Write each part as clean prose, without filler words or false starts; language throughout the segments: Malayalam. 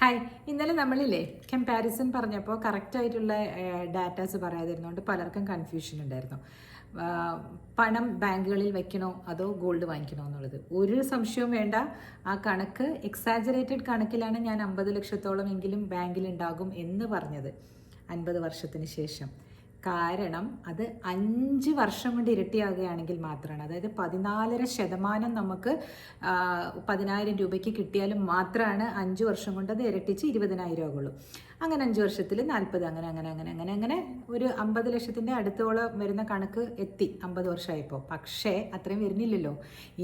ഹായ്, ഇന്നലെ നമ്മളില്ലേ കമ്പാരിസൺ പറഞ്ഞപ്പോൾ കറക്റ്റായിട്ടുള്ള ഡാറ്റാസ് പറയാതിരുന്നതുകൊണ്ട് പലർക്കും കൺഫ്യൂഷൻ ഉണ്ടായിരുന്നു. ആ, പണം ബാങ്കുകളിൽ വെക്കണോ അതോ ഗോൾഡ് വാങ്ങിക്കണോ എന്നുള്ളത് ഒരു സംശയവും വേണ്ട. ആ കണക്ക് എക്സാജറേറ്റഡ് കണക്കിലാണ് ഞാൻ 50 ലക്ഷത്തോളം എങ്കിലും ബാങ്കിലുണ്ടാകും എന്ന് പറഞ്ഞത് 50 വർഷത്തിന് ശേഷം. കാരണം അത് 5 വർഷം കൊണ്ട് ഇരട്ടിയാകുകയാണെങ്കിൽ മാത്രമാണ്, അതായത് 14.5% നമുക്ക് 10,000 രൂപയ്ക്ക് കിട്ടിയാലും മാത്രമാണ് 5 വർഷം കൊണ്ട് അത് ഇരട്ടിച്ച് 20,000 ആകുള്ളൂ. അങ്ങനെ 5 വർഷത്തിൽ 40, അങ്ങനെ അങ്ങനെ അങ്ങനെ അങ്ങനെ അങ്ങനെ ഒരു 50 ലക്ഷത്തിൻ്റെ അടുത്തോളം വരുന്ന കണക്ക് എത്തി 50 വർഷമായപ്പോൾ. പക്ഷേ അത്രയും വരുന്നില്ലല്ലോ,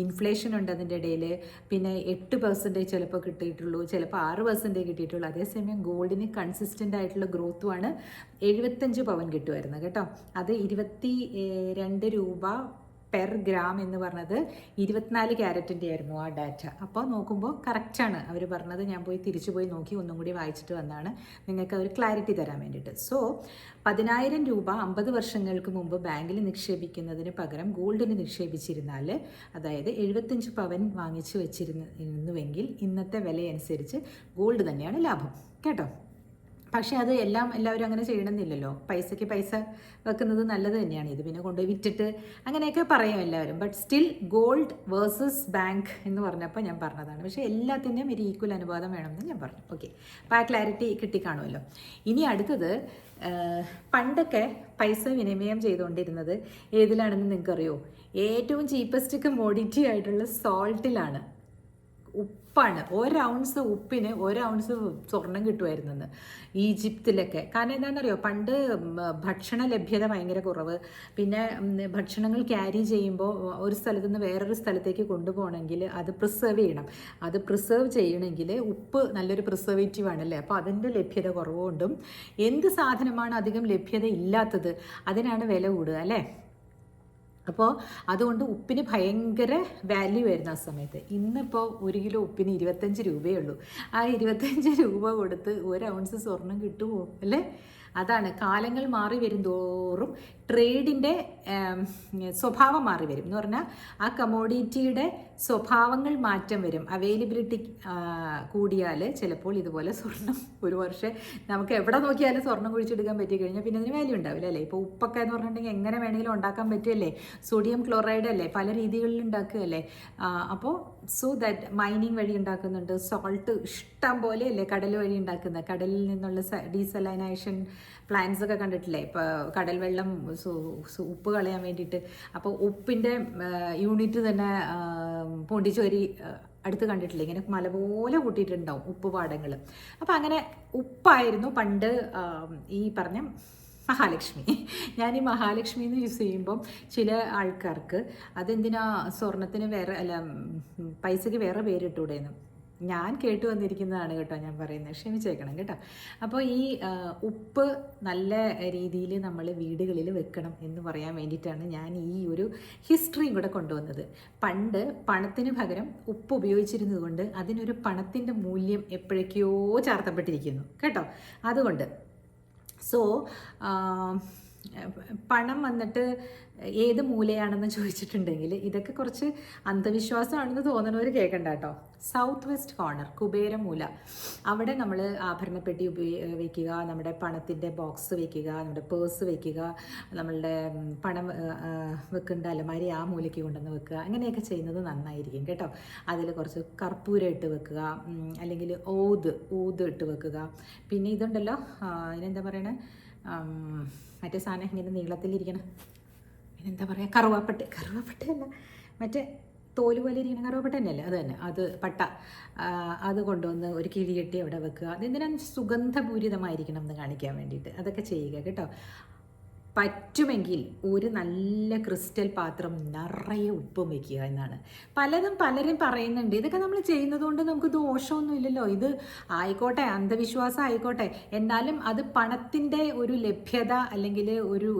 ഇൻഫ്ലേഷൻ ഉണ്ട് അതിൻ്റെ ഇടയിൽ. പിന്നെ 8% ചിലപ്പോൾ കിട്ടിയിട്ടുള്ളൂ, ചിലപ്പോൾ 6% കിട്ടിയിട്ടുള്ളൂ. അതേസമയം ഗോൾഡിന് കൺസിസ്റ്റൻ്റ് ആയിട്ടുള്ള ഗ്രോത്തുമാണ്. 75 പവൻ കിട്ടുമായിരുന്നു കേട്ടോ. അത് 22 രൂപ പെർ ഗ്രാം എന്ന് പറഞ്ഞത് 24 ക്യാരറ്റിൻ്റെ ആയിരുന്നു ആ ഡാറ്റ. അപ്പോൾ നോക്കുമ്പോൾ കറക്റ്റാണ് അവർ പറഞ്ഞത്. ഞാൻ തിരിച്ചു പോയി നോക്കി ഒന്നും കൂടി വായിച്ചിട്ട് വന്നാണ് നിങ്ങൾക്ക് ഒരു ക്ലാരിറ്റി തരാൻ വേണ്ടിയിട്ട്. സോ 10,000 രൂപ 50 വർഷങ്ങൾക്ക് മുമ്പ് ബാങ്കിൽ നിക്ഷേപിക്കുന്നതിന് പകരം ഗോൾഡിന് നിക്ഷേപിച്ചിരുന്നാൽ, അതായത് 75 പവൻ വാങ്ങിച്ചു വെച്ചിരുന്നുവെങ്കിൽ ഇന്നത്തെ വിലയനുസരിച്ച് ഗോൾഡ് തന്നെയാണ് ലാഭം കേട്ടോ. പക്ഷേ അത് എല്ലാവരും അങ്ങനെ ചെയ്യണമെന്നില്ലല്ലോ. പൈസയ്ക്ക് പൈസ വെക്കുന്നത് നല്ലത് തന്നെയാണ്. ഇത് പിന്നെ കൊണ്ടുപോയി വിറ്റിട്ട് അങ്ങനെയൊക്കെ പറയും എല്ലാവരും. But still gold versus bank എന്ന് പറഞ്ഞപ്പോൾ ഞാൻ പറഞ്ഞതാണ്. പക്ഷേ എല്ലാത്തിൻ്റെയും ഒരു ഈക്വൽ അനുപാതം വേണമെന്ന് ഞാൻ പറഞ്ഞു. ഓക്കെ, അപ്പോൾ ആ ക്ലാരിറ്റി കിട്ടിക്കാണുമല്ലോ. ഇനി അടുത്തത്, പണ്ടൊക്കെ പൈസ വിനിമയം ചെയ്തുകൊണ്ടിരുന്നത് ഏതിലാണെന്ന് നിങ്ങൾക്കറിയോ? ഏറ്റവും ചീപ്പസ്റ്റ് കമ്മോഡിറ്റി ആയിട്ടുള്ള സോൾട്ടിലാണ്. ഉപ്പാണ്. 1 ഔൺസ് ഉപ്പിന് 1 ഔൺസ് സ്വർണം കിട്ടുമായിരുന്നെന്ന് ഈജിപ്തിലൊക്കെ. കാരണം എന്താണെന്നറിയോ, പണ്ട് ഭക്ഷണ ലഭ്യത ഭയങ്കര കുറവ്. പിന്നെ ഭക്ഷണങ്ങൾ ക്യാരി ചെയ്യുമ്പോൾ ഒരു സ്ഥലത്തു നിന്ന് വേറൊരു സ്ഥലത്തേക്ക് കൊണ്ടുപോകണമെങ്കിൽ അത് പ്രിസർവ് ചെയ്യണം. അത് പ്രിസർവ് ചെയ്യണമെങ്കിൽ ഉപ്പ് നല്ലൊരു പ്രിസർവേറ്റീവ് ആണല്ലേ. അപ്പോൾ അതിൻ്റെ ലഭ്യത കുറവുകൊണ്ടും എന്ത് സാധനമാണ് അധികം ലഭ്യത ഇല്ലാത്തത് അതിനാണ് വില കൂടുക അല്ലേ. അപ്പോൾ അതുകൊണ്ട് ഉപ്പിന് ഭയങ്കര വാല്യൂ ആയിരുന്നു ആ സമയത്ത്. ഇന്നിപ്പോൾ 1 കിലോ ഉപ്പിന് 25 രൂപയേ ഉള്ളൂ. ആ 25 രൂപ കൊടുത്ത് 1 ഔൺസ് സ്വർണം കിട്ടുമോ അല്ലേ? അതാണ്, കാലങ്ങൾ മാറി വരും തോറും ട്രേഡിൻ്റെ സ്വഭാവം മാറി വരും എന്ന് പറഞ്ഞാൽ ആ കമോഡിറ്റിയുടെ സ്വഭാവങ്ങൾ മാറ്റം വരും. അവൈലബിലിറ്റി കൂടിയാൽ ചിലപ്പോൾ ഇതുപോലെ സ്വർണം ഒരു വർഷം നമുക്ക് എവിടെ നോക്കിയാലും സ്വർണം കുഴിച്ചെടുക്കാൻ പറ്റി കഴിഞ്ഞാൽ പിന്നെ അതിന് വാല്യൂ ഉണ്ടാവില്ല അല്ലേ. ഇപ്പോൾ ഉപ്പൊക്കെ എന്ന് പറഞ്ഞിട്ടുണ്ടെങ്കിൽ എങ്ങനെ വേണമെങ്കിലും ഉണ്ടാക്കാൻ പറ്റുമല്ലേ. സോഡിയം ക്ലോറൈഡ് അല്ലേ, പല രീതികളിൽ ഉണ്ടാക്കുകയല്ലേ. അപ്പോൾ സോ ദാറ്റ് മൈനിങ് വഴി ഉണ്ടാക്കുന്നുണ്ട്. സോൾട്ട് ഇഷ്ടം പോലെ അല്ലേ കടൽ വഴി ഉണ്ടാക്കുന്നത്. കടലിൽ നിന്നുള്ള ഡീസലൈനേഷൻ പ്ലാന്റ്സ് ഒക്കെ കണ്ടിട്ടില്ലേ, ഇപ്പോൾ കടൽ വെള്ളം ഉപ്പ് കളയാൻ വേണ്ടിയിട്ട്. അപ്പോൾ ഉപ്പിൻ്റെ യൂണിറ്റ് തന്നെ പോണ്ടിച്ചേരി അടുത്ത് കണ്ടിട്ടില്ലേ, ഇങ്ങനെ മല പോലെ കൂട്ടിയിട്ടുണ്ടാവും ഉപ്പ് പാടങ്ങൾ. അപ്പോൾ അങ്ങനെ ഉപ്പായിരുന്നു പണ്ട് ഈ പറഞ്ഞ മഹാലക്ഷ്മി. ഞാൻ ഈ മഹാലക്ഷ്മി എന്ന് യൂസ് ചെയ്യുമ്പം ചില ആൾക്കാർക്ക് അതെന്തിനാ സ്വർണത്തിന് വേറെ അല്ല പൈസയ്ക്ക് വേറെ പേരിട്ടൂടെയെന്ന് ഞാൻ കേട്ടു വന്നിരിക്കുന്നതാണ് കേട്ടോ ഞാൻ പറയുന്നത്, ക്ഷമിച്ചേക്കണം കേട്ടോ. അപ്പോൾ ഈ ഉപ്പ് നല്ല രീതിയിൽ നമ്മൾ വീടുകളിൽ വെക്കണം എന്ന് പറയാൻ വേണ്ടിയിട്ടാണ് ഞാൻ ഈ ഒരു ഹിസ്റ്ററിയും കൂടെ കൊണ്ടുവന്നത്. പണ്ട് പണത്തിന് പകരം ഉപ്പ് ഉപയോഗിച്ചിരുന്നത് കൊണ്ട് അതിനൊരു പണത്തിൻ്റെ മൂല്യം എപ്പോഴേക്കോ ചാർത്തപ്പെട്ടിരിക്കുന്നു കേട്ടോ. അതുകൊണ്ട് സോ പണം വന്നിട്ട് ഏത് മൂലയാണെന്ന് ചോദിച്ചിട്ടുണ്ടെങ്കിൽ ഇതൊക്കെ കുറച്ച് അന്ധവിശ്വാസമാണെന്ന് തോന്നുന്നവർ കേൾക്കണ്ട കേട്ടോ. സൗത്ത് വെസ്റ്റ് കോർണർ കുബേരമൂല, അവിടെ നമ്മൾ ആഭരണപ്പെട്ടി വയ്ക്കുക, നമ്മുടെ പണത്തിൻ്റെ ബോക്സ് വയ്ക്കുക, നമ്മുടെ പേഴ്സ് വയ്ക്കുക, നമ്മളുടെ പണം വെക്കേണ്ട അലമാരി ആ മൂലയ്ക്ക് കൊണ്ടുവന്ന് വെക്കുക. അങ്ങനെയൊക്കെ ചെയ്യുന്നത് നന്നായിരിക്കും കേട്ടോ. അതിൽ കുറച്ച് കർപ്പൂരം ഇട്ട് വെക്കുക, അല്ലെങ്കിൽ ഊത് ഇട്ട് വെക്കുക. പിന്നെ ഇതുണ്ടല്ലോ, ഇതിനെന്താ പറയണേ, മറ്റേ സാധനം ഇങ്ങനെ നീളത്തിലിരിക്കണം, ഇതിനെന്താ പറയുക, കറുവാപ്പട്ടയല്ല, മറ്റേ തോല് പോലെ ഇരിക്കുന്ന കറുവാപ്പട്ട തന്നെയല്ലേ, അത് തന്നെ, അത് പട്ട. അത് കൊണ്ടുവന്ന് ഒരു കിഴി കെട്ടി അവിടെ വെക്കുക. അതെന്തിനാണ് സുഗന്ധപൂരിതമായിരിക്കണം എന്ന് കാണിക്കാൻ വേണ്ടിയിട്ട്. അതൊക്കെ ചെയ്യുക കേട്ടോ. പറ്റുമെങ്കിൽ ഒരു നല്ല ക്രിസ്റ്റൽ പാത്രം നിറയെ ഉപ്പും വയ്ക്കുക എന്നാണ് പലരും പറയുന്നുണ്ട്. ഇതൊക്കെ നമ്മൾ ചെയ്യുന്നത് കൊണ്ട് നമുക്ക് ദോഷമൊന്നുമില്ലല്ലോ. ഇത് ആയിക്കോട്ടെ, അന്ധവിശ്വാസം ആയിക്കോട്ടെ, എന്നാലും അത് പണത്തിൻ്റെ ഒരു ലഭ്യത അല്ലെങ്കിൽ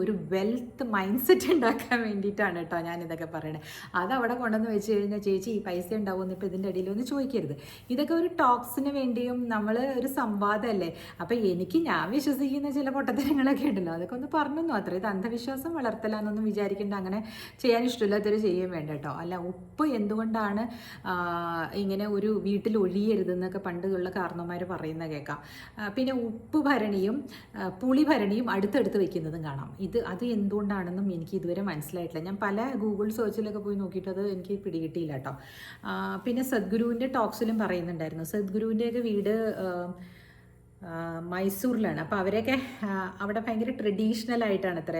ഒരു വെൽത്ത് മൈൻഡ് സെറ്റ് ഉണ്ടാക്കാൻ വേണ്ടിയിട്ടാണ് കേട്ടോ ഞാനിതൊക്കെ പറയണേ. അതവിടെ കൊണ്ടുവന്ന് വെച്ച് കഴിഞ്ഞാൽ ചേച്ചി ഈ പൈസ ഉണ്ടാവുമെന്ന് ഇപ്പോൾ ഇതിൻ്റെ ഇടയിലൊന്നും ചോദിക്കരുത്. ഇതൊക്കെ ഒരു ടോക്സിന് വേണ്ടിയും നമ്മൾ ഒരു സംവാദമല്ലേ. അപ്പോൾ ഞാൻ വിശ്വസിക്കുന്ന ചില പൊട്ടത്തരങ്ങളൊക്കെ ഉണ്ടല്ലോ, അതൊക്കെ ഒന്ന് പറഞ്ഞു. മാത്രം. ഇത് അന്ധവിശ്വാസം വളർത്തലാന്നൊന്നും വിചാരിക്കേണ്ട, അങ്ങനെ ചെയ്യാൻ ഇഷ്ടമില്ലാത്തൊരു ചെയ്യുകയും വേണ്ട കേട്ടോ. അല്ല, ഉപ്പ് എന്തുകൊണ്ടാണ് ഇങ്ങനെ ഒരു വീട്ടിൽ ഒഴിയരുതെന്നൊക്കെ പണ്ടുള്ള കാരണവന്മാർ പറയുന്ന കേൾക്കാം. പിന്നെ ഉപ്പ് ഭരണിയും പുളി ഭരണിയും അടുത്തടുത്ത് വെക്കുന്നതും കാണാം. അത് എന്തുകൊണ്ടാണെന്നും എനിക്ക് ഇതുവരെ മനസ്സിലായിട്ടില്ല. ഞാൻ പല ഗൂഗിൾ സെർച്ചിലൊക്കെ പോയി നോക്കിയിട്ട് അത് എനിക്ക് പിടികിട്ടിയില്ല കേട്ടോ. പിന്നെ സദ്ഗുരുവിൻ്റെ ടോക്സിലും പറയുന്നുണ്ടായിരുന്നു. സദ്ഗുരുവിൻ്റെയൊക്കെ വീട് മൈസൂരിലാണ്. അപ്പോൾ അവരൊക്കെ അവിടെ ഭയങ്കര ട്രഡീഷണൽ ആയിട്ടാണ് അത്ര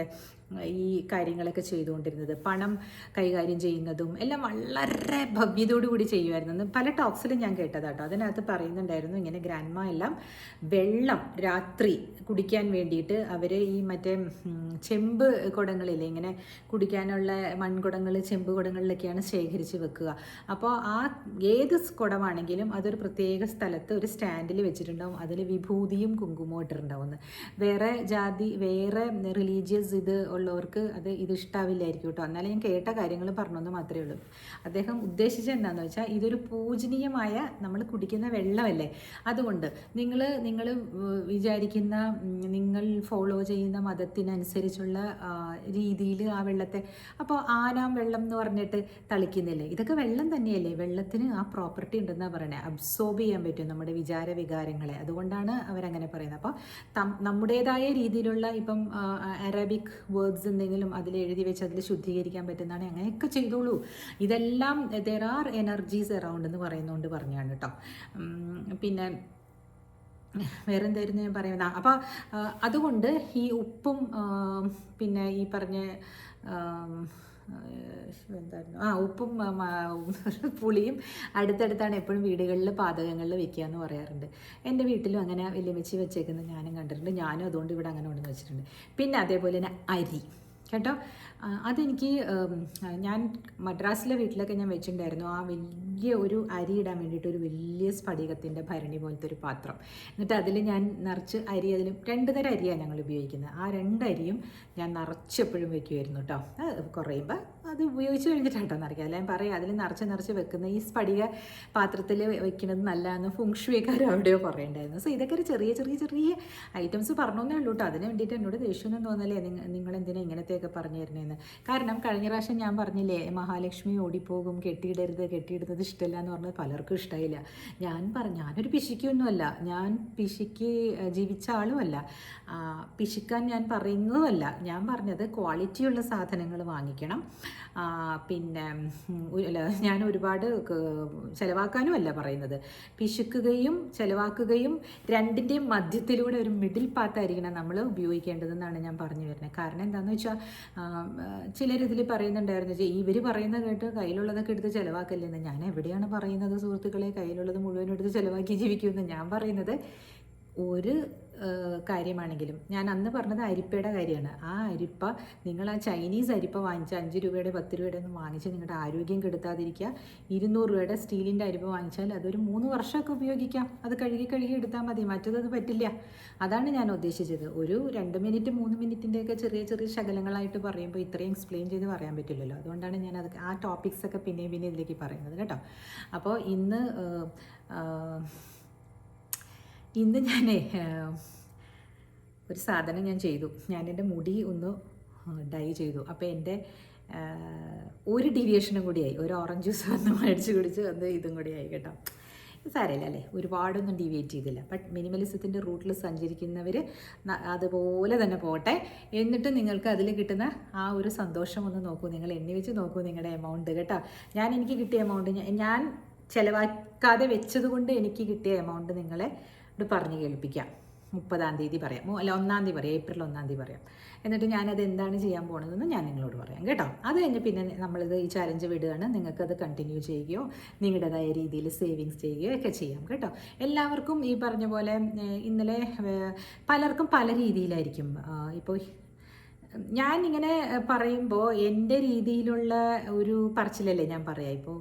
ഈ കാര്യങ്ങളൊക്കെ ചെയ്തുകൊണ്ടിരുന്നത്. പണം കൈകാര്യം ചെയ്യുന്നതും എല്ലാം വളരെ ഭവ്യതയോടു കൂടി ചെയ്യുമായിരുന്നു. പല ടോക്സിലും ഞാൻ കേട്ടതാട്ടോ. അതിനകത്ത് പറയുന്നുണ്ടായിരുന്നു ഇങ്ങനെ ഗ്രാൻഡ്മ എല്ലാം വെള്ളം രാത്രി കുടിക്കാൻ വേണ്ടിയിട്ട് അവർ ഈ മറ്റേ ചെമ്പ് കുടങ്ങളില്ലേ, ഇങ്ങനെ കുടിക്കാനുള്ള മൺകുടങ്ങൾ ചെമ്പ് കുടങ്ങളിലൊക്കെയാണ് ശേഖരിച്ച് വെക്കുക. അപ്പോൾ ഏത് കുടമാണെങ്കിലും അതൊരു പ്രത്യേക സ്ഥലത്ത് ഒരു സ്റ്റാൻഡിൽ വെച്ചിട്ടുണ്ടാവും. അതിൽ വിഭൂതിയും കുങ്കുമവും ഇട്ടിട്ടുണ്ടാവുമെന്ന്. വേറെ ജാതി വേറെ റിലീജിയസ് ഉള്ളവർക്ക് ഇത് ഇഷ്ടാവില്ലായിരിക്കും കേട്ടോ. എന്നാലും ഞാൻ കേട്ട കാര്യങ്ങൾ പറഞ്ഞെന്ന് മാത്രമേ ഉള്ളൂ. അദ്ദേഹം ഉദ്ദേശിച്ചത് എന്താണെന്ന് വെച്ചാൽ ഇതൊരു പൂജനീയമായ നമ്മൾ കുടിക്കുന്ന വെള്ളമല്ലേ, അതുകൊണ്ട് നിങ്ങൾ വിചാരിക്കുന്ന നിങ്ങൾ ഫോളോ ചെയ്യുന്ന മതത്തിനനുസരിച്ചുള്ള രീതിയിൽ ആ വെള്ളത്തെ, അപ്പോൾ ആനാം വെള്ളം എന്ന് പറഞ്ഞിട്ട് തളിക്കുന്നില്ലേ, ഇതൊക്കെ വെള്ളം തന്നെയല്ലേ, വെള്ളത്തിന് ആ പ്രോപ്പർട്ടി ഉണ്ടെന്നാണ് പറയുന്നത്. അബ്സോർബ് ചെയ്യാൻ പറ്റും നമ്മുടെ വികാരങ്ങളെ. അതുകൊണ്ടാണ് അവരങ്ങനെ പറയുന്നത്. അപ്പോൾ നമ്മുടേതായ രീതിയിലുള്ള ഇപ്പം അറബിക് വേർഡ്സ് എന്തെങ്കിലും അതിൽ എഴുതി വെച്ച് അതിൽ ശുദ്ധീകരിക്കാൻ പറ്റുന്നതാണ്, അങ്ങനെയൊക്കെ ചെയ്തോളൂ. ഇതെല്ലാം ദെർ ആർ എനർജീസ് അറൗണ്ട് എന്ന് പറയുന്നതുകൊണ്ട് പറഞ്ഞാണ് കേട്ടോ. പിന്നെ വേറെ എന്തായിരുന്നു ഞാൻ പറയുന്നത്? അപ്പോൾ അതുകൊണ്ട് ഈ ഉപ്പും പിന്നെ ഈ പറഞ്ഞ എന്തായിരുന്നു ഉപ്പും പുളിയും അടുത്തടുത്താണ് എപ്പോഴും വീടുകളിൽ പാചകങ്ങളിൽ വെക്കുക എന്ന് പറയാറുണ്ട്. എൻ്റെ വീട്ടിലും അങ്ങനെ വലിയമ്മച്ചി വെച്ചേക്കുന്നത് ഞാനും കണ്ടിട്ടുണ്ട്. ഞാനും അതുകൊണ്ട് ഇവിടെ അങ്ങനെ കൊണ്ടുവന്ന് വെച്ചിട്ടുണ്ട്. പിന്നെ അതേപോലെ തന്നെ അരി കേട്ടോ, അതെനിക്ക് ഞാൻ മദ്രാസിലെ വീട്ടിലൊക്കെ ഞാൻ വെച്ചിട്ടുണ്ടായിരുന്നു. ആ വലിയ ഒരു അരി ഇടാൻ വേണ്ടിയിട്ട് ഒരു വലിയ സ്ഫടികത്തിൻ്റെ ഭരണി പോലത്തെ ഒരു പാത്രം. എന്നിട്ട് അതിൽ ഞാൻ നിറച്ച് അരി, അതിൽ 2 തരം അരിയാണ് ഞങ്ങൾ ഉപയോഗിക്കുന്നത്. ആ 2 അരിയും ഞാൻ നിറച്ചെപ്പോഴും വെക്കുമായിരുന്നു കേട്ടോ. കുറയുമ്പോൾ അത് ഉപയോഗിച്ച് കഴിഞ്ഞിട്ടാണ് കേട്ടോ നിറയ്ക്കുക. അല്ല ഞാൻ പറയാം, അതിൽ നിറച്ച് വെക്കുന്ന ഈ സ്ഫടിക പാത്രത്തിൽ വെക്കുന്നത് നല്ലതെന്ന് ഫുങ്ഷുവേക്കാരും അവിടെയോ പറയണ്ടായിരുന്നു. സോ ഇതൊക്കെ ഒരു ചെറിയ ഐറ്റംസ് പറഞ്ഞേ ഉള്ളൂ കേട്ടോ. അതിന് വേണ്ടിയിട്ട് എന്നോട് ദേഷ്യമൊന്നും തോന്നല്ലേ, നിങ്ങൾ എന്തിനാ ഇങ്ങനത്തെയൊക്കെ പറഞ്ഞു തരുന്നതെന്ന്. കാരണം കഴിഞ്ഞ പ്രാവശ്യം ഞാൻ പറഞ്ഞില്ലേ, മഹാലക്ഷ്മി ഓടിപ്പോകും, കെട്ടിയിടുന്നത് ഇഷ്ടമല്ല എന്ന് പറഞ്ഞത് പലർക്കും ഇഷ്ടമായില്ല. ഞാനൊരു പിശുക്കൊന്നുമല്ല, ഞാൻ പിശുക്ക് ജീവിച്ച ആളുമല്ല, പിശുക്കാൻ ഞാൻ പറയുന്നതുമല്ല. ഞാൻ പറഞ്ഞത് ക്വാളിറ്റിയുള്ള സാധനങ്ങൾ വാങ്ങിക്കണം. പിന്നെ ഞാൻ ഒരുപാട് ചിലവാക്കാനും അല്ല പറയുന്നത്. പിശുക്കുകയും ചിലവാക്കുകയും രണ്ടിൻ്റെയും മധ്യത്തിലൂടെ ഒരു മിഡിൽ പാത്തായിരിക്കണം നമ്മൾ ഉപയോഗിക്കേണ്ടതെന്നാണ് ഞാൻ പറഞ്ഞു വരുന്നത്. കാരണം എന്താണെന്ന് വെച്ചാൽ ചിലരിതിൽ പറയുന്നുണ്ടായിരുന്നു, ഇവർ പറയുന്നത് കേട്ട് കയ്യിലുള്ളതൊക്കെ എടുത്ത് ചിലവാക്കല്ലെന്ന്. ഞാൻ എവിടെയാണ് പറയുന്നത് സുഹൃത്തുക്കളെ, കയ്യിലുള്ളത് മുഴുവനും എടുത്ത് ചിലവാക്കി ജീവിക്കുമെന്ന്? ഞാൻ പറയുന്നത് ഒരു കാര്യമാണെങ്കിലും, ഞാൻ അന്ന് പറഞ്ഞത് അരിപ്പയുടെ കാര്യമാണ്. ആ അരിപ്പ നിങ്ങൾ ആ ചൈനീസ് അരിപ്പ വാങ്ങിച്ച 5 രൂപയുടെ 10 രൂപയുടെ ഒന്നും വാങ്ങിച്ച് നിങ്ങളുടെ ആരോഗ്യം കെടുത്താതിരിക്കുക. 200 രൂപയുടെ സ്റ്റീലിൻ്റെ അരിപ്പ വാങ്ങിച്ചാൽ അതൊരു 3 വർഷമൊക്കെ ഉപയോഗിക്കാം. അത് കഴുകി എടുത്താൽ മതി. മറ്റത് പറ്റില്ല. അതാണ് ഞാൻ ഉദ്ദേശിച്ചത്. ഒരു 2 മിനിറ്റ് 3 മിനിറ്റിൻ്റെയൊക്കെ ചെറിയ ശകലങ്ങളായിട്ട് പറയുമ്പോൾ ഇത്രയും എക്സ്പ്ലെയിൻ ചെയ്ത് പറയാൻ പറ്റില്ലല്ലോ. അതുകൊണ്ടാണ് ഞാൻ ആ ടോപ്പിക്സൊക്കെ പിന്നെയും ഇതിലേക്ക് പറയുന്നത് കേട്ടോ. അപ്പോൾ ഇന്ന് ഞാൻ ഒരു സാധനം ഞാൻ ചെയ്തു. ഞാൻ എൻ്റെ മുടി ഒന്ന് ഡൈ ചെയ്തു. അപ്പോൾ എൻ്റെ ഒരു ഡീവിയേഷനും കൂടിയായി. ഒരു ഓറഞ്ച് ജ്യൂസ് വന്ന് മേടിച്ച് കുടിച്ച് ഇതും കൂടിയായി കേട്ടോ. സാരമില്ല അല്ലേ, ഒരുപാടൊന്നും ഡീവിയേറ്റ് ചെയ്തില്ല. ബട്ട് മിനിമലിസത്തിൻ്റെ റൂട്ടിൽ സഞ്ചരിക്കുന്നവർ അതുപോലെ തന്നെ പോട്ടെ. എന്നിട്ട് നിങ്ങൾക്ക് അതിൽ കിട്ടുന്ന ആ ഒരു സന്തോഷം ഒന്ന് നോക്കൂ. നിങ്ങൾ എണ്ണി വെച്ച് നോക്കൂ നിങ്ങളുടെ എമൗണ്ട് കേട്ടോ. എനിക്ക് കിട്ടിയ എമൗണ്ട് ഞാൻ ചിലവാക്കാതെ വെച്ചത് കൊണ്ട് എനിക്ക് കിട്ടിയ എമൗണ്ട് നിങ്ങളെ പറഞ്ഞു കേൾപ്പിക്കാം. 30-ാം തീയതി പറയാം, അല്ല 1-ാം തീയതി പറയാം, ഏപ്രിൽ 1-ാം തീയതി പറയാം. എന്നിട്ട് ഞാനത് എന്താണ് ചെയ്യാൻ പോകുന്നതെന്ന് ഞാൻ നിങ്ങളോട് പറയാം കേട്ടോ. അത് കഴിഞ്ഞ് പിന്നെ നമ്മളിത് ഈ ചാലഞ്ച് വിടുകയാണ്. നിങ്ങൾക്കത് കണ്ടിന്യൂ ചെയ്യുകയോ നിങ്ങളുടേതായ രീതിയിൽ സേവിങ്സ് ചെയ്യുകയോ ഒക്കെ ചെയ്യാം കേട്ടോ. എല്ലാവർക്കും ഈ പറഞ്ഞ പോലെ ഇന്നലെ പലർക്കും പല രീതിയിലായിരിക്കും. ഇപ്പോൾ ഞാനിങ്ങനെ പറയുമ്പോൾ എൻ്റെ രീതിയിലുള്ള ഒരു പറച്ചിലല്ലേ ഞാൻ പറയാം. ഇപ്പോൾ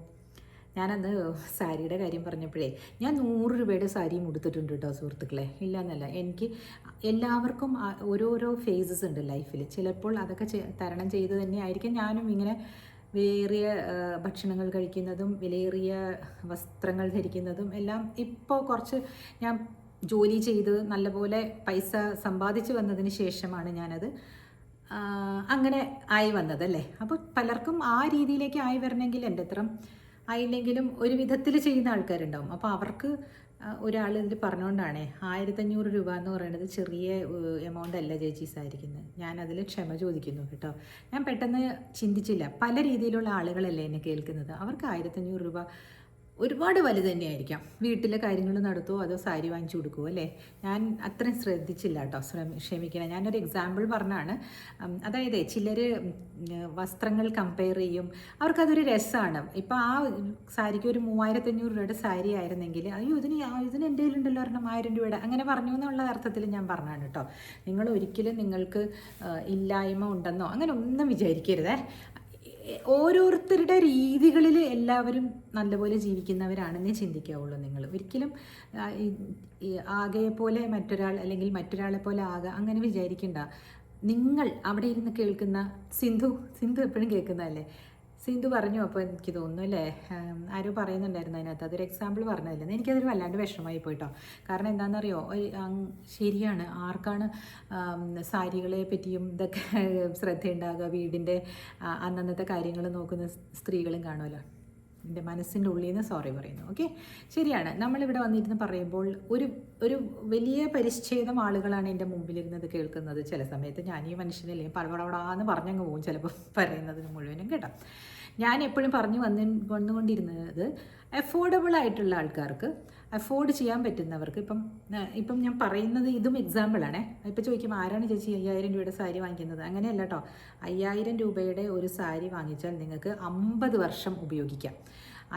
ഞാനന്ന് സാരിയുടെ കാര്യം പറഞ്ഞപ്പോഴേ ഞാൻ 100 രൂപയുടെ സാരിയും ഉടുത്തിട്ടുണ്ട് കേട്ടോ സുഹൃത്തുക്കളെ. ഇല്ല എന്നല്ല, എനിക്ക് എല്ലാവർക്കും ഓരോരോ ഫേസസ് ഉണ്ട് ലൈഫിൽ. ചിലപ്പോൾ അതൊക്കെ തരണം ചെയ്ത് തന്നെ ആയിരിക്കും ഞാനും ഇങ്ങനെ വിലയേറിയ ഭക്ഷണങ്ങൾ കഴിക്കുന്നതും വിലയേറിയ വസ്ത്രങ്ങൾ ധരിക്കുന്നതും എല്ലാം. ഇപ്പോൾ കുറച്ച് ഞാൻ ജോലി ചെയ്ത് നല്ലപോലെ പൈസ സമ്പാദിച്ചു വന്നതിന് ശേഷമാണ് ഞാനത് അങ്ങനെ ആയി വന്നതല്ലേ. അപ്പോൾ പലർക്കും ആ രീതിയിലേക്ക് ആയി വരണമെങ്കിൽ എൻ്റെ അത്ര ആയില്ലെങ്കിലും ഒരു വിധത്തിൽ ചെയ്യുന്ന ആൾക്കാരുണ്ടാവും. അപ്പോൾ അവർക്ക് ഒരാൾ ഇതിൽ പറഞ്ഞുകൊണ്ടാണേ 1500 രൂപ എന്ന് പറയുന്നത് ചെറിയ എമൗണ്ട് അല്ല ചേച്ചീസ് ആയിരിക്കുന്നത്. ഞാനതിൽ ക്ഷമ ചോദിക്കുന്നു കേട്ടോ. ഞാൻ പെട്ടെന്ന് ചിന്തിച്ചില്ല, പല രീതിയിലുള്ള ആളുകളല്ലേ എന്നെ കേൾക്കുന്നത്. അവർക്ക് 1500 രൂപ ഒരുപാട് വലുത് തന്നെയായിരിക്കാം. വീട്ടിലെ കാര്യങ്ങൾ നടത്തുമോ അതോ സാരി വാങ്ങിച്ചു കൊടുക്കുമോ അല്ലേ? ഞാൻ അത്രയും ശ്രദ്ധിച്ചില്ല കേട്ടോ, ക്ഷമിക്കണം. ഞാനൊരു എക്സാമ്പിൾ പറഞ്ഞാണ്. അതായത് ചിലർ വസ്ത്രങ്ങൾ കമ്പയർ ചെയ്യും, അവർക്കതൊരു രസമാണ്. ഇപ്പോൾ ആ സാരിക്ക് ഒരു 3500 രൂപയുടെ സാരി ആയിരുന്നെങ്കിൽ അയ്യോ ഇതിന് എൻ്റെ കയ്യിലുണ്ടല്ലോ ഒരെണ്ണം 1000 രൂപയുടെ, അങ്ങനെ പറഞ്ഞു എന്നുള്ള അർത്ഥത്തിൽ ഞാൻ പറഞ്ഞാണ് കേട്ടോ. നിങ്ങൾ ഒരിക്കലും നിങ്ങൾക്ക് ഇല്ലായ്മ ഉണ്ടെന്നോ അങ്ങനെ ഒന്നും വിചാരിക്കരുതേ. ഓരോരുത്തരുടെ രീതികളിൽ എല്ലാവരും നല്ലപോലെ ജീവിക്കുന്നവരാണെന്നേ ചിന്തിക്കാവുള്ളൂ. നിങ്ങൾ ഒരിക്കലും ആകെ പോലെ മറ്റൊരാൾ അല്ലെങ്കിൽ മറ്റൊരാളെ പോലെ ആകുക അങ്ങനെ വിചാരിക്കണ്ട. നിങ്ങൾ അവിടെ ഇരുന്ന് കേൾക്കുന്ന സിന്ധു എപ്പോഴും കേൾക്കുന്നതല്ലേ. സിന്ധു പറഞ്ഞു, അപ്പോൾ എനിക്ക് തോന്നുന്നു അല്ലേ, ആരോ പറയുന്നുണ്ടായിരുന്നു അതിനകത്ത്, അതൊരു എക്സാമ്പിൾ പറഞ്ഞതല്ലേ. എനിക്കതൊരു വല്ലാണ്ട് വിഷമമായി പോയിട്ടോ. കാരണം എന്താണെന്നറിയോ, ശരിയാണ്, ആർക്കാണ് സാരികളെ പറ്റിയും ഇതൊക്കെ ശ്രദ്ധയുണ്ടാകുക. വീടിൻ്റെ അന്നന്നത്തെ കാര്യങ്ങൾ നോക്കുന്ന സ്ത്രീകളും കാണുമല്ലോ. എൻ്റെ മനസ്സിൻ്റെ ഉള്ളിൽ നിന്ന് സോറി പറയുന്നു. ഓക്കെ, ശരിയാണ്. നമ്മളിവിടെ വന്നിരുന്ന് പറയുമ്പോൾ ഒരു വലിയ പരിച്ഛേദം ആളുകളാണ് എൻ്റെ മുമ്പിലിരുന്നത് കേൾക്കുന്നത്. ചില സമയത്ത് ഞാൻ ഈ മനുഷ്യനല്ലേ പടപടാന്ന് പറഞ്ഞങ്ങ് പോകും ചിലപ്പോൾ പറയുന്നതിന് മുഴുവനും കേട്ടോ. ഞാൻ എപ്പോഴും പറഞ്ഞു വന്നുകൊണ്ടിരുന്നത് അഫോർഡബിൾ ആയിട്ടുള്ള ആൾക്കാർക്ക്, അഫോർഡ് ചെയ്യാൻ പറ്റുന്നവർക്ക്. ഇപ്പം ഞാൻ പറയുന്നത് ഇതും എക്സാമ്പിളാണേ. ഇപ്പോൾ ചോദിക്കും ആരാണ് ചേച്ചി 5000 രൂപയുടെ സാരി വാങ്ങിക്കുന്നത്? അങ്ങനെയല്ല കേട്ടോ. 5000 രൂപയുടെ ഒരു സാരി വാങ്ങിച്ചാൽ നിങ്ങൾക്ക് 50 വർഷം ഉപയോഗിക്കാം.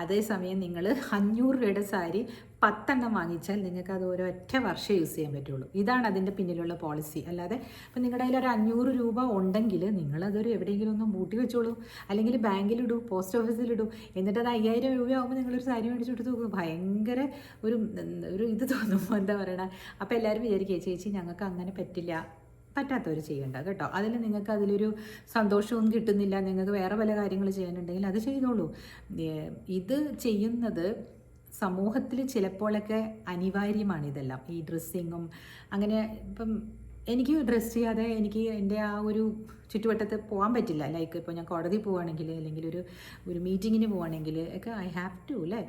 അതേസമയം നിങ്ങൾ 500 രൂപയുടെ സാരി 10 എണ്ണം വാങ്ങിച്ചാൽ നിങ്ങൾക്ക് അത് ഒരൊറ്റ വർഷം യൂസ് ചെയ്യാൻ പറ്റുള്ളൂ. ഇതാണ് അതിൻ്റെ പിന്നിലുള്ള പോളിസി. അല്ലാതെ ഇപ്പം നിങ്ങളുടെ കയ്യിൽ ഒരു 500 രൂപ ഉണ്ടെങ്കിൽ നിങ്ങളതൊരു എവിടെയെങ്കിലും ഒന്ന് മൂട്ടി വെച്ചോളൂ, അല്ലെങ്കിൽ ബാങ്കിലിടൂ, പോസ്റ്റ് ഓഫീസിലിടൂ. എന്നിട്ട് അത് 5000 രൂപയാകുമ്പോൾ നിങ്ങളൊരു സാരി മേടിച്ച് കൊടുത്ത് നോക്കും. ഭയങ്കര ഒരു ഇത് തോന്നും, എന്താ പറയണേ. അപ്പോൾ എല്ലാവരും വിചാരിക്കുക ചേച്ചി ഞങ്ങൾക്ക് അങ്ങനെ പറ്റാത്തവർ ചെയ്യേണ്ട കേട്ടോ. അതിൽ നിങ്ങൾക്ക് അതിലൊരു സന്തോഷവും കിട്ടുന്നില്ല, നിങ്ങൾക്ക് വേറെ പല കാര്യങ്ങൾ ചെയ്യാനുണ്ടെങ്കിൽ അത് ചെയ്തോളൂ. ഇത് ചെയ്യുന്നത് സമൂഹത്തിൽ ചിലപ്പോഴൊക്കെ അനിവാര്യമാണ് ഇതെല്ലാം. ഈ ഡ്രസ്സിങ്ങും അങ്ങനെ ഇപ്പം എനിക്ക് ഡ്രസ്സ് ചെയ്യാതെ എനിക്ക് എൻ്റെ ആ ഒരു ചുറ്റുവട്ടത്ത് പോകാൻ പറ്റില്ല. ലൈക്ക് ഇപ്പോൾ ഞാൻ കോടതി പോവുകയാണെങ്കിൽ അല്ലെങ്കിൽ ഒരു മീറ്റിങ്ങിന് പോവുകയാണെങ്കിൽ ഒക്കെ ഐ ഹാവ് ടു അല്ലേ.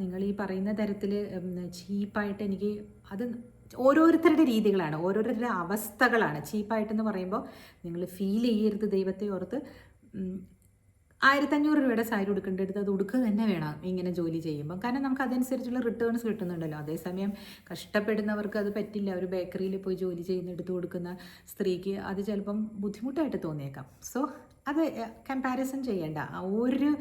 നിങ്ങൾ ഈ പറയുന്ന തരത്തിൽ ചീപ്പായിട്ട് എനിക്ക് അത് ഓരോരുത്തരുടെ രീതികളാണ്, ഓരോരുത്തരുടെ അവസ്ഥകളാണ്. ചീപ്പായിട്ടെന്ന് പറയുമ്പോൾ നിങ്ങൾ ഫീൽ ചെയ്യരുത് ദൈവത്തെ ഓർത്ത്. 1500 രൂപയുടെ സാരി ഉടുക്കേണ്ടടുത്ത് അത് ഉടുക്കുക തന്നെ വേണം ഇങ്ങനെ ജോലി ചെയ്യുമ്പോൾ. കാരണം നമുക്ക് അതനുസരിച്ചുള്ള റിട്ടേൺസ് കിട്ടുന്നുണ്ടല്ലോ. അതേസമയം കഷ്ടപ്പെടുന്നവർക്ക് അത് പറ്റില്ല. ഒരു ബേക്കറിയിൽ പോയി ജോലി ചെയ്യുന്നെടുത്ത് കൊടുക്കുന്ന സ്ത്രീക്ക് അത് ചിലപ്പം ബുദ്ധിമുട്ടായിട്ട് തോന്നിയേക്കാം. സോ അത് കമ്പാരിസൺ ചെയ്യേണ്ട. ഒരു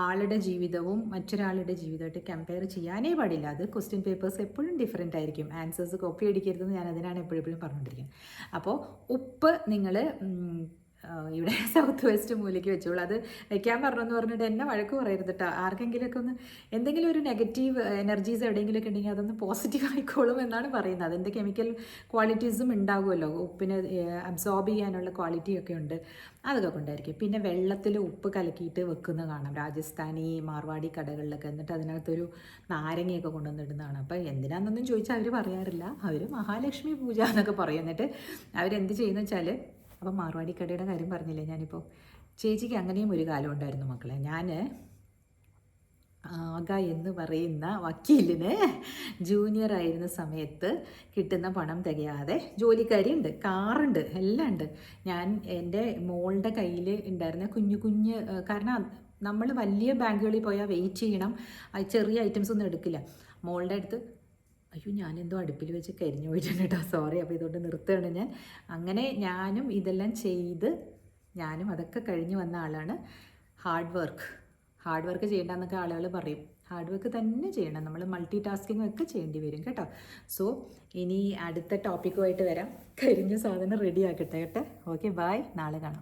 ആളുടെ ജീവിതവും മറ്റൊരാളുടെ ജീവിതമായിട്ട് കമ്പയർ ചെയ്യാനേ പാടില്ല. അത് ക്വസ്റ്റ്യൻ പേപ്പേഴ്സ് എപ്പോഴും ഡിഫറെൻ്റ് ആയിരിക്കും. ആൻസേഴ്സ് കോപ്പി അടിക്കരുതെന്ന് ഞാൻ അതിനാണ് എപ്പോഴും പറഞ്ഞുകൊണ്ടിരിക്കുന്നത്. അപ്പോൾ ഉപ്പ് നിങ്ങൾ ഇവിടെ സൗത്ത് വെസ്റ്റ് മൂലയ്ക്ക് വെച്ചോളൂ. അത് വയ്ക്കാൻ പറഞ്ഞെന്ന് പറഞ്ഞിട്ട് എന്നെ വഴക്ക് പറയരുത് കേട്ടോ. ആർക്കെങ്കിലുമൊക്കെ എന്തെങ്കിലും ഒരു നെഗറ്റീവ് എനർജീസ് എവിടെയെങ്കിലുമൊക്കെ ഉണ്ടെങ്കിൽ അതൊന്ന് പോസിറ്റീവ് ആയിക്കോളും എന്നാണ് പറയുന്നത്. അതിൻ്റെ കെമിക്കൽ ക്വാളിറ്റീസും ഉണ്ടാകുമല്ലോ, ഉപ്പിനെ അബ്സോർബ് ചെയ്യാനുള്ള ക്വാളിറ്റിയൊക്കെ ഉണ്ട്, അതൊക്കെ കൊണ്ടായിരിക്കും. പിന്നെ വെള്ളത്തിൽ ഉപ്പ് കലക്കിയിട്ട് വെക്കുന്ന കാണാം രാജസ്ഥാനി മാർവാടി കടകളിലൊക്കെ. എന്നിട്ട് അതിനകത്തൊരു നാരങ്ങയൊക്കെ കൊണ്ടുവന്നിടുന്നതാണ്. അപ്പോൾ എന്തിനാണെന്നൊന്നും ചോദിച്ചാൽ അവർ പറയാറില്ല. അവർ മഹാലക്ഷ്മി പൂജ എന്നൊക്കെ പറയും. എന്നിട്ട് അവരെന്ത് ചെയ്യുന്ന വെച്ചാൽ, അപ്പോൾ മാർവാടി കടയുടെ കാര്യം പറഞ്ഞില്ലേ ഞാനിപ്പോൾ, ചേച്ചിക്ക് അങ്ങനെയും ഒരു കാലം ഉണ്ടായിരുന്നു മക്കളെ. ഞാൻ ആഗ എന്ന് പറയുന്ന വക്കീലിന് ജൂനിയർ ആയിരുന്ന സമയത്ത് കിട്ടുന്ന പണം തികയാതെ, ജോലിക്കാരിയുണ്ട്, കാറുണ്ട്, എല്ലാം ഉണ്ട്. ഞാൻ എൻ്റെ മോളുടെ കയ്യിൽ ഉണ്ടായിരുന്ന കുഞ്ഞു കാരണം നമ്മൾ വലിയ ബാങ്കുകളിൽ പോയാൽ വെയിറ്റ് ചെയ്യണം, ചെറിയ ഐറ്റംസ് ഒന്നും എടുക്കില്ല. മോളുടെ അടുത്ത് അയ്യോ ഞാനെന്തോ അടുപ്പിൽ വെച്ച് കരിഞ്ഞു പോയിട്ടുണ്ട് കേട്ടോ, സോറി. അപ്പോൾ ഇതുകൊണ്ട് നിർത്തുകയാണ് ഞാൻ. അങ്ങനെ ഞാനും ഇതെല്ലാം ചെയ്ത് ഞാനും അതൊക്കെ കഴിഞ്ഞ് വന്ന ആളാണ്. ഹാർഡ് വർക്ക് ചെയ്യേണ്ടെന്നൊക്കെ ആളുകൾ പറയും. ഹാർഡ് വർക്ക് തന്നെ ചെയ്യണം. നമ്മൾ മൾട്ടി ടാസ്കിങ് ഒക്കെ ചെയ്യേണ്ടി വരും കേട്ടോ. സോ ഇനി അടുത്ത ടോപ്പിക്കുമായിട്ട് വരാം. കരിഞ്ഞ സാധനം റെഡി ആക്കട്ടെ കേട്ടോ. ഓക്കെ, ബായ്, നാളെ കാണാം.